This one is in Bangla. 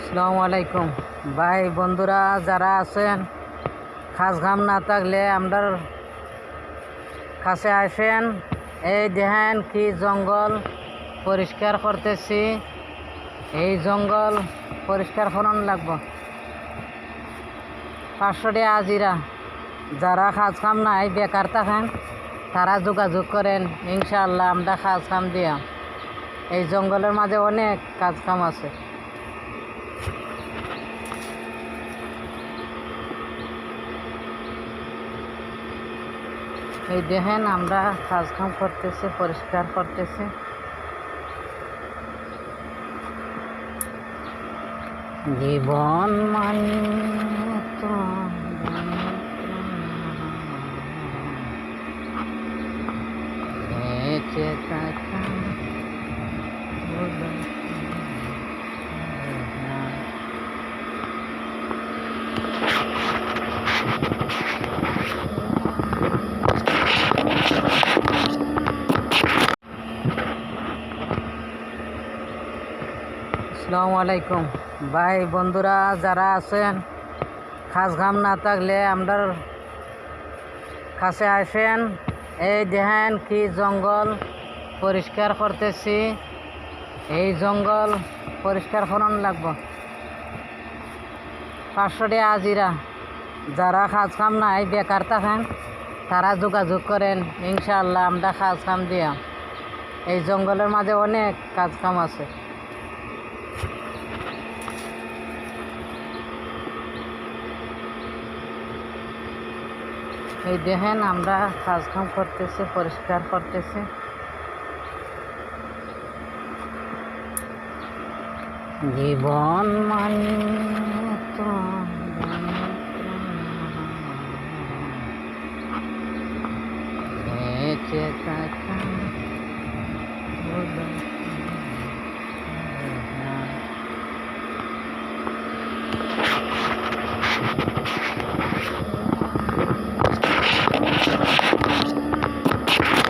আসসালামু আলাইকুম ভাই বন্ধুরা যারা আছেন, খাস ঘাম না থাকলে আমরা কাছে আসেন। এই দেখেন কি জঙ্গল পরিষ্কার করতেছি। এই জঙ্গল পরিষ্কার করান লাগবো। 500 টাকা হাজিরা। যারা কাজ কাম নাই বেকার থাকেন তারা যোগাযোগ করেন, ইনশাআল্লাহ আমরা কাজ কাম দিয়া। এই জঙ্গলের মাঝে অনেক কাজ কাম আছে। এই দেখেন আমরা কাজ কাম করতেছি, পরিষ্কার করতেছি। জীবন মানে তো বেঁচে থাকা হলো না। আসসালামু আলাইকুম ভাই বন্ধুরা যারা আছেন, খাস ঘাম না থাকলে আমরা কাছে আসেন। এই দেখেন কি জঙ্গল পরিষ্কার করতেছি। এই জঙ্গল পরিষ্কার করান লাগবো। 500 টাকা হাজিরা। যারা কাজ কাম নাই বেকার থাকেন তারা যোগাযোগ করেন, ইনশাআল্লাহ আমরা কাজ কাম দিয়া। এই জঙ্গলের মাঝে অনেক কাজ কাম আছে। এই দেখেন আমরা কাজ কাম করতেছি, পরিষ্কার করতেছি। জীবন মানে তো বেঁচে থাকা